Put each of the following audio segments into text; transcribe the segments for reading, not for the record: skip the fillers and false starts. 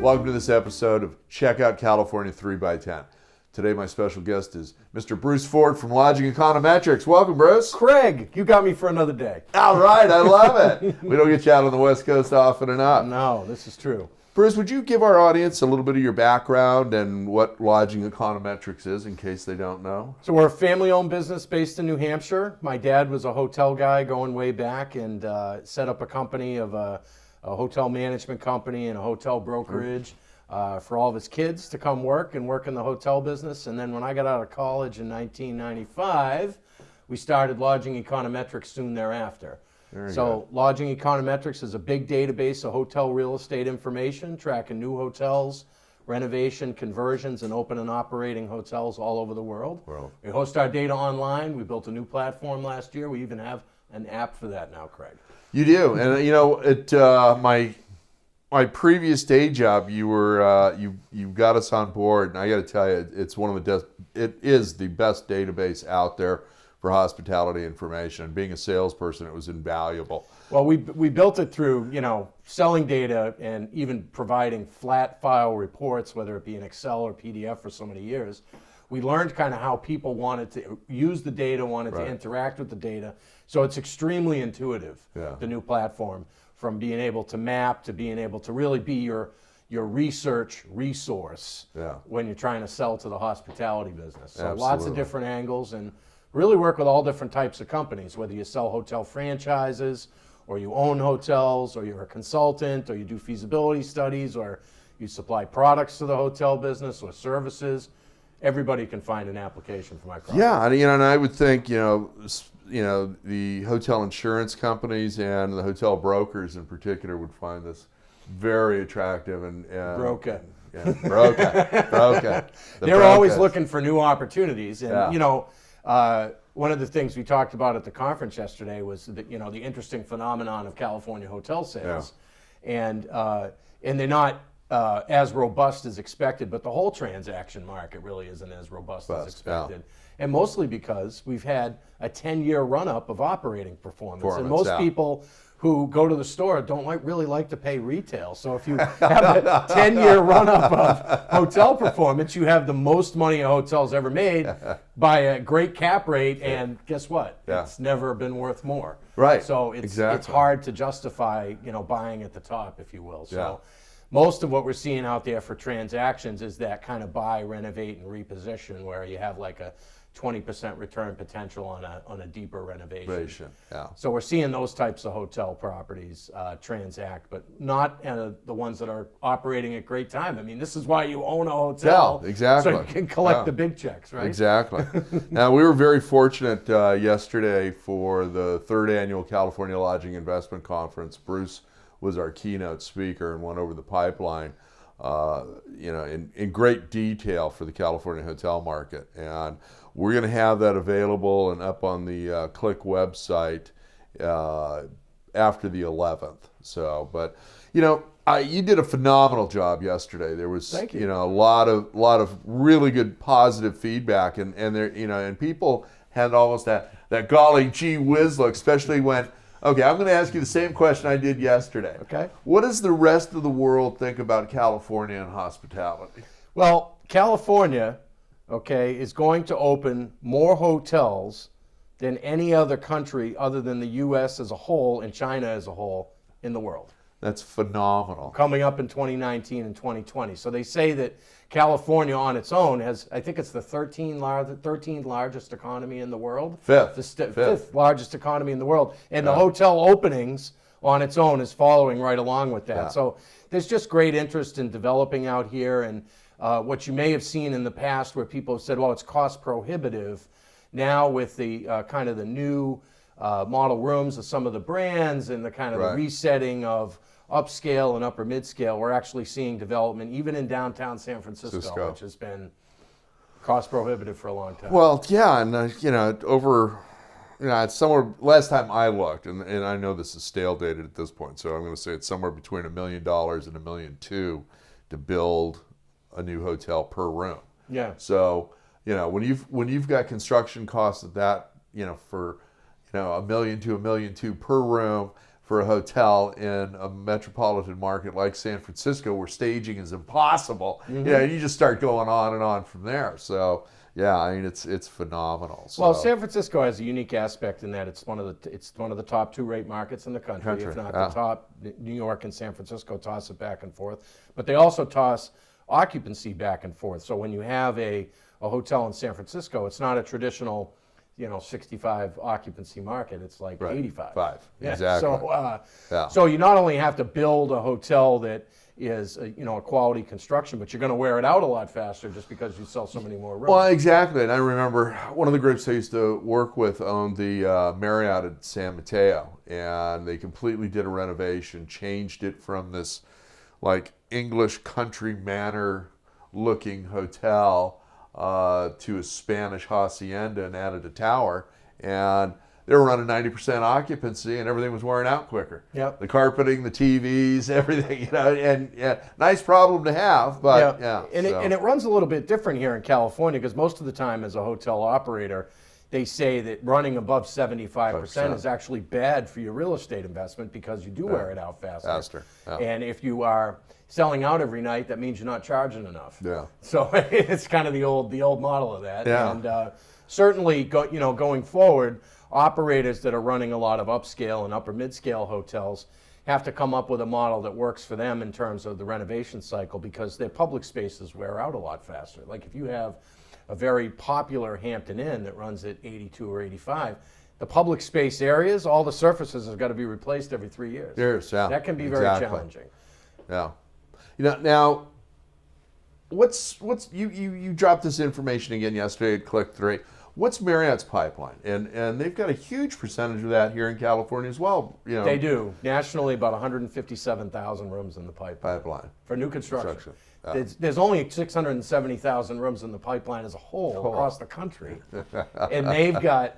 Welcome to this episode of Check Out California 3x10. Today my special guest is Mr. Bruce Ford from Lodging Econometrics. Welcome, Bruce. Craig, you got me for another day. All right, I love it. We don't get you out on the West Coast often enough. No, this is true. Bruce, would you give our audience a little bit of your background and what Lodging Econometrics is in case they don't know? So we're a family-owned business based in New Hampshire. My dad was a hotel guy going way back and set up a company of a hotel management company and a hotel brokerage for all of his kids to come work in the hotel business. And then when I got out of college in 1995, we started Lodging Econometrics soon thereafter. So Lodging Econometrics is a big database of hotel real estate information, tracking new hotels, renovation, conversions, and open and operating hotels all over the world. We host our data online. We built a new platform last year. We even have an app for that now, Craig. You do, and you know, at my previous day job, you got us on board, and I got to tell you, it is the best database out there for hospitality information. Being a salesperson, it was invaluable. Well, we built it through, selling data and even providing flat file reports, whether it be in Excel or PDF for so many years. We learned kind of how people wanted to use the data, wanted to interact with the data. So it's extremely intuitive, the new platform, from being able to map to being able to really be your research resource when you're trying to sell to the hospitality business. So lots of different angles, and really work with all different types of companies, whether you sell hotel franchises or you own hotels or you're a consultant or you do feasibility studies or you supply products to the hotel business or services. Everybody can find an application for my product. Yeah, and I would think, the hotel insurance companies and the hotel brokers in particular would find this very attractive and broker. Yeah, broker. They're always looking for new opportunities, and one of the things we talked about at the conference yesterday was that the interesting phenomenon of California hotel sales, and they're not as robust as expected, but the whole transaction market really isn't as robust as expected. And mostly because we've had a 10-year run-up of operating performance. And most people who go to the store don't really like to pay retail. So if you have a 10-year run-up of hotel performance, you have the most money a hotel's ever made by a great cap rate, and guess what? It's never been worth more. Right. So it's hard to justify buying at the top, if you will. So most of what we're seeing out there for transactions is that kind of buy, renovate, and reposition, where you have like a 20% return potential on a deeper renovation. So we're seeing those types of hotel properties transact, but not the ones that are operating at great time. I mean, this is why you own a hotel, so you can collect the big checks, right? Exactly. Now, we were very fortunate yesterday for the 3rd annual California Lodging Investment Conference. Bruce was our keynote speaker and went over the pipeline, in great detail for the California hotel market. And we're going to have that available and up on the Click website after the 11th. So, but you did a phenomenal job yesterday. There was Thank you. A lot of really good positive feedback, and there and people had almost that golly gee whiz look, especially when. Okay, I'm going to ask you the same question I did yesterday. Okay. What does the rest of the world think about California and hospitality? Well, California, is going to open more hotels than any other country other than the U.S. as a whole and China as a whole in the world. That's phenomenal. Coming up in 2019 and 2020. So they say that California on its own has, I think it's the 13th largest economy in the world. Fifth largest economy in the world. And the hotel openings on its own is following right along with that. So there's just great interest in developing out here. And what you may have seen in the past where people have said, well, it's cost prohibitive. Now with the kind of the new model rooms of some of the brands and the kind of the resetting of upscale and upper mid-scale, we're actually seeing development even in downtown San Francisco, which has been cost prohibitive for a long time. Well, yeah, and it's somewhere. Last time I looked, and I know this is stale dated at this point, so I'm going to say it's somewhere between $1 million and $1.2 million to build a new hotel per room. Yeah. So when you've got construction costs of that, for $1 million to $1.2 million per room for a hotel in a metropolitan market like San Francisco where staging is impossible. You just start going on and on from there. So yeah, I mean it's phenomenal. So, Well, San Francisco has a unique aspect in that it's one of the top 2 rate markets in the country, if not the top. New York and San Francisco toss it back and forth, but they also toss occupancy back and forth. So when you have a hotel in San Francisco, it's not a traditional 65 occupancy market. It's like 85. Exactly. So you not only have to build a hotel that is a quality construction, but you're going to wear it out a lot faster just because you sell so many more rooms. Well, exactly. And I remember one of the groups I used to work with owned the Marriott at San Mateo, and they completely did a renovation, changed it from this like English country manor looking hotel to a Spanish hacienda and added a tower, and they were running 90% occupancy, and everything was wearing out quicker. Yep. The carpeting, the TVs, everything, and nice problem to have, but And it runs a little bit different here in California because most of the time as a hotel operator, they say that running above 75% is actually bad for your real estate investment because you do wear it out faster. And if you are selling out every night, that means you're not charging enough. Yeah. So it's kind of the old model of that. Yeah. And certainly, going forward, operators that are running a lot of upscale and upper mid-scale hotels have to come up with a model that works for them in terms of the renovation cycle because their public spaces wear out a lot faster. Like if you have a very popular Hampton Inn that runs at 82 or 85, the public space areas, all the surfaces have got to be replaced every 3 years. That can be very challenging. Yeah. Now, what's you dropped this information again yesterday at Click 3. What's Marriott's pipeline? And they've got a huge percentage of that here in California as well. They do. Nationally, about 157,000 rooms in the pipeline. For new construction. Yeah. There's only 670,000 rooms in the pipeline as a whole across the country. And they've got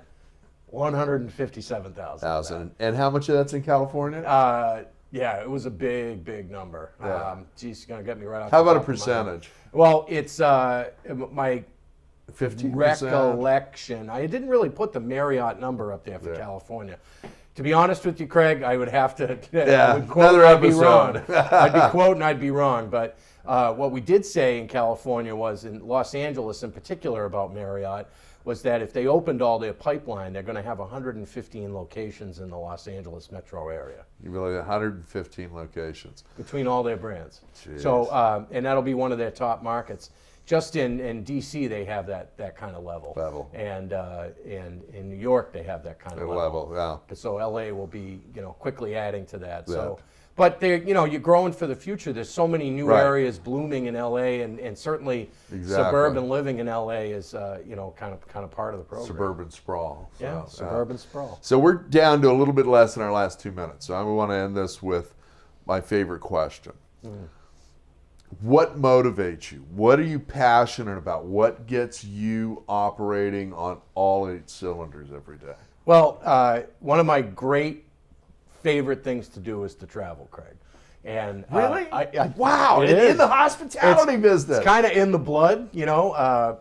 157,000. And how much of that's in California? Yeah, it was a big number. Yeah. Geez, you're going to get me right off. How about a percentage? Well, it's my 15%? recollection. I didn't really put the Marriott number up there for California. To be honest with you, Craig, I would have to. I would quote, another I'd be episode. wrong. I'd be quoting, I'd be wrong. But what we did say in California was, in Los Angeles in particular about Marriott, was that if they opened all their pipeline, they're going to have 115 locations in the Los Angeles metro area. You really 115 locations between all their brands. Jeez. So, and that'll be one of their top markets. Just in DC, they have that kind of level. And in New York, they have that kind of level. Yeah. So LA will be, quickly adding to that. So, but they're, you're growing for the future. There's so many new areas blooming in LA, and certainly suburban living in LA is, kind of part of the program. Suburban sprawl. So, suburban sprawl. So we're down to a little bit less than our last 2 minutes. So I want to end this with my favorite question. What motivates you? What are you passionate about? What gets you operating on all 8 cylinders every day? Well, one of my great favorite things to do is to travel, Craig. And really? Wow! In the hospitality business, it's kind of in the blood, It's in our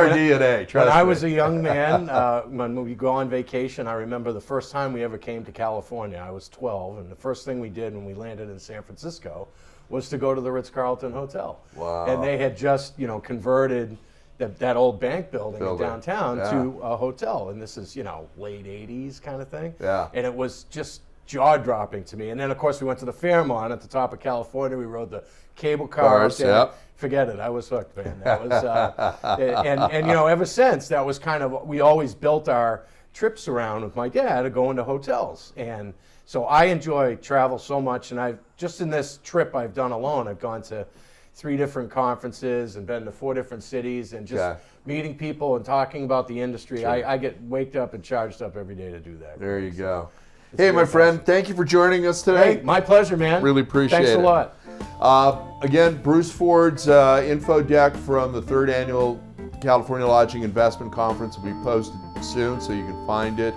DNA. Trust when me. I was a young man, when we go on vacation, I remember the first time we ever came to California. I was 12, and the first thing we did when we landed in San Francisco was to go to the Ritz-Carlton Hotel. Wow! And they had just, converted that old bank building in downtown to a hotel, and this is late 80s kind of thing. Yeah. And it was just jaw-dropping to me. And then, of course, we went to the Fairmont at the top of California. We rode the cable cars. Forget it. I was hooked, man. That was, and ever since, that was kind of, we always built our trips around with my dad to go into hotels. And so I enjoy travel so much. And just in this trip I've done alone, I've gone to 3 different conferences and been to 4 different cities and just meeting people and talking about the industry. Sure. I get waked up and charged up every day to do that. There you go. Hey, my friend, thank you for joining us today. Hey, my pleasure, man. Really appreciate it. Thanks a lot. Again, Bruce Ford's info deck from the 3rd Annual California Lodging Investment Conference will be posted soon, so you can find it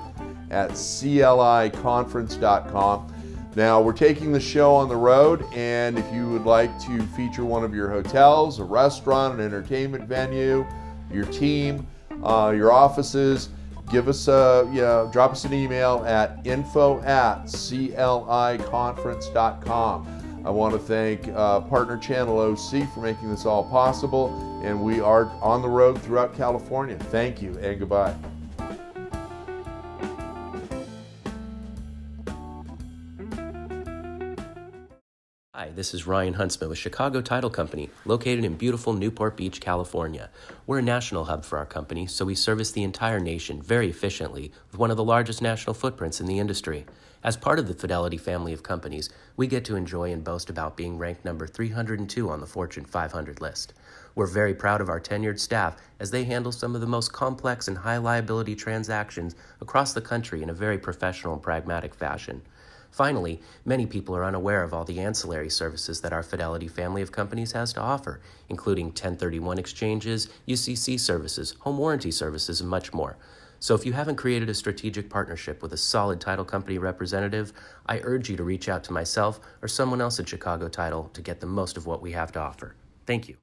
at cliconference.com. Now, we're taking the show on the road, and if you would like to feature one of your hotels, a restaurant, an entertainment venue, your team, your offices, give us drop us an email at info@cliconference.com. I want to thank partner Channel OC for making this all possible, and we are on the road throughout California. Thank you and goodbye. Hi, this is Ryan Huntsman with Chicago Title Company, located in beautiful Newport Beach, California. We're a national hub for our company, so we service the entire nation very efficiently with one of the largest national footprints in the industry. As part of the Fidelity family of companies, we get to enjoy and boast about being ranked number 302 on the Fortune 500 list. We're very proud of our tenured staff as they handle some of the most complex and high liability transactions across the country in a very professional and pragmatic fashion. Finally, many people are unaware of all the ancillary services that our Fidelity family of companies has to offer, including 1031 exchanges, UCC services, home warranty services, and much more. So if you haven't created a strategic partnership with a solid title company representative, I urge you to reach out to myself or someone else at Chicago Title to get the most of what we have to offer. Thank you.